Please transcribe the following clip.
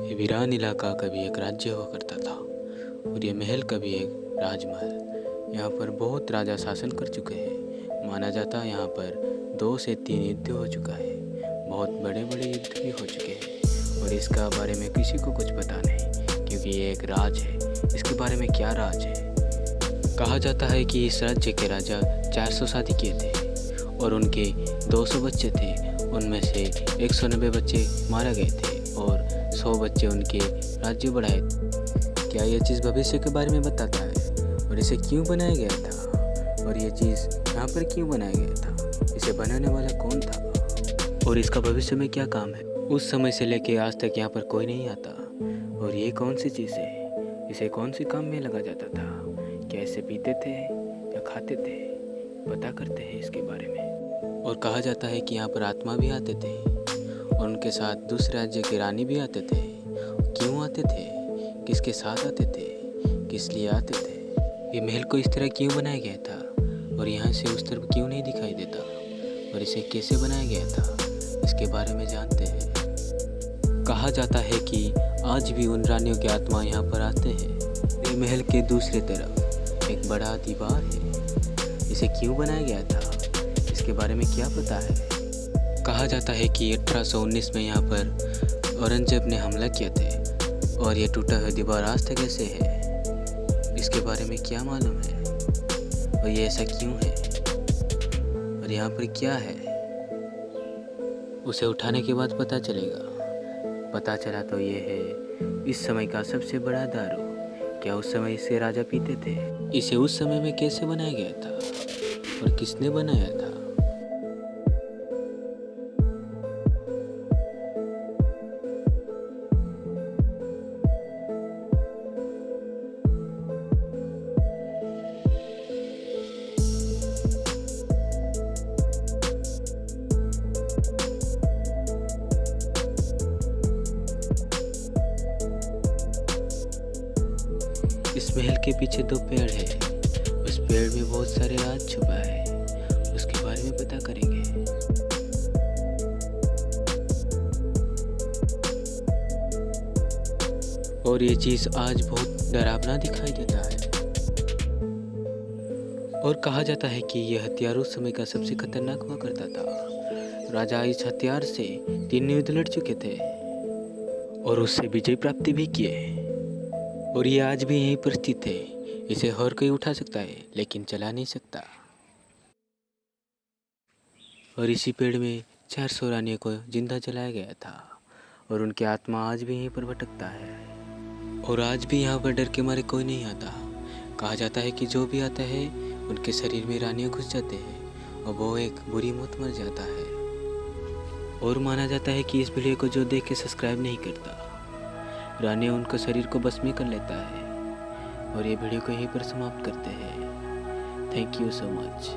ये वीरान इलाका कभी एक राज्य हुआ करता था और ये महल कभी एक राजमहल। यहाँ पर बहुत राजा शासन कर चुके हैं। माना जाता है यहाँ पर 2 से 3 युद्ध हो चुका है। बहुत बड़े बड़े युद्ध भी हो चुके हैं और इसका बारे में किसी को कुछ पता नहीं, क्योंकि ये एक राज है। इसके बारे में क्या राज है? कहा जाता है कि इस राज्य के राजा 400 शादी किए थे और उनके 200 बच्चे थे। उनमें से 190 बच्चे मारे गए थे और 100 बच्चे उनके राज्य बढ़ाए। क्या यह चीज़ भविष्य के बारे में बताता है और इसे क्यों बनाया गया था और ये चीज़ यहाँ पर क्यों बनाया गया था? इसे बनाने वाला कौन था और इसका भविष्य में क्या काम है? उस समय से लेके आज तक यहाँ पर कोई नहीं आता। और ये कौन सी चीज़ है? इसे कौन से काम में लगा जाता था? क्या इसे पीते थे या खाते थे? पता करते हैं इसके बारे में। और कहा जाता है कि यहाँ पर आत्मा भी आते थे और उनके साथ दूसरे राज्य के रानी भी आते थे। क्यों आते थे? किसके साथ आते थे? किस लिए आते थे? ये महल को इस तरह क्यों बनाया गया था और यहाँ से उस तरफ क्यों नहीं दिखाई देता और इसे कैसे बनाया गया था, इसके बारे में जानते हैं। कहा जाता है कि आज भी उन रानियों की आत्मा यहाँ पर आते हैं। ये महल के दूसरी तरफ एक बड़ा दीवार है। इसे क्यों बनाया गया था, इसके बारे में क्या पता है? कहा जाता है कि 1819 में यहाँ पर औरंगजेब ने हमला किया था और ये टूटा हुआ दीवार आज तक ऐसे है। इसके बारे में क्या मालूम है और ये ऐसा क्यों है और यहाँ पर क्या है? उसे उठाने के बाद पता चलेगा। पता चला तो ये है इस समय का सबसे बड़ा दारू। क्या उस समय इसे राजा पीते थे? इसे उस समय में कैसे बनाया गया था और किसने बनाया था? इस महल के पीछे 2 पेड़ है। उस पेड़ में बहुत सारे राज छुपा है। उसके बारे में पता करेंगे। और ये चीज आज बहुत डरावना दिखाई देता है। और कहा जाता है कि यह हथियार उस समय का सबसे खतरनाक हुआ करता था। राजा इस हथियार से 3 युद्ध लड़ चुके थे और उससे विजय प्राप्ति भी किए। और ये आज भी यहीं पर स्थित है। इसे हर कोई उठा सकता है लेकिन चला नहीं सकता। और इसी पेड़ में 400 रानियों को जिंदा जलाया गया था और उनकी आत्मा आज भी यहीं पर भटकता है। और आज भी यहाँ पर डर के मारे कोई नहीं आता। कहा जाता है कि जो भी आता है उनके शरीर में रानियाँ घुस जाते हैं और वो एक बुरी मौत मर जाता है। और माना जाता है कि इस वीडियो को जो देख के सब्सक्राइब नहीं करता, रानियाँ उनका शरीर को बस में कर लेता है। और ये वीडियो को यहीं पर समाप्त करते हैं। Thank you so much.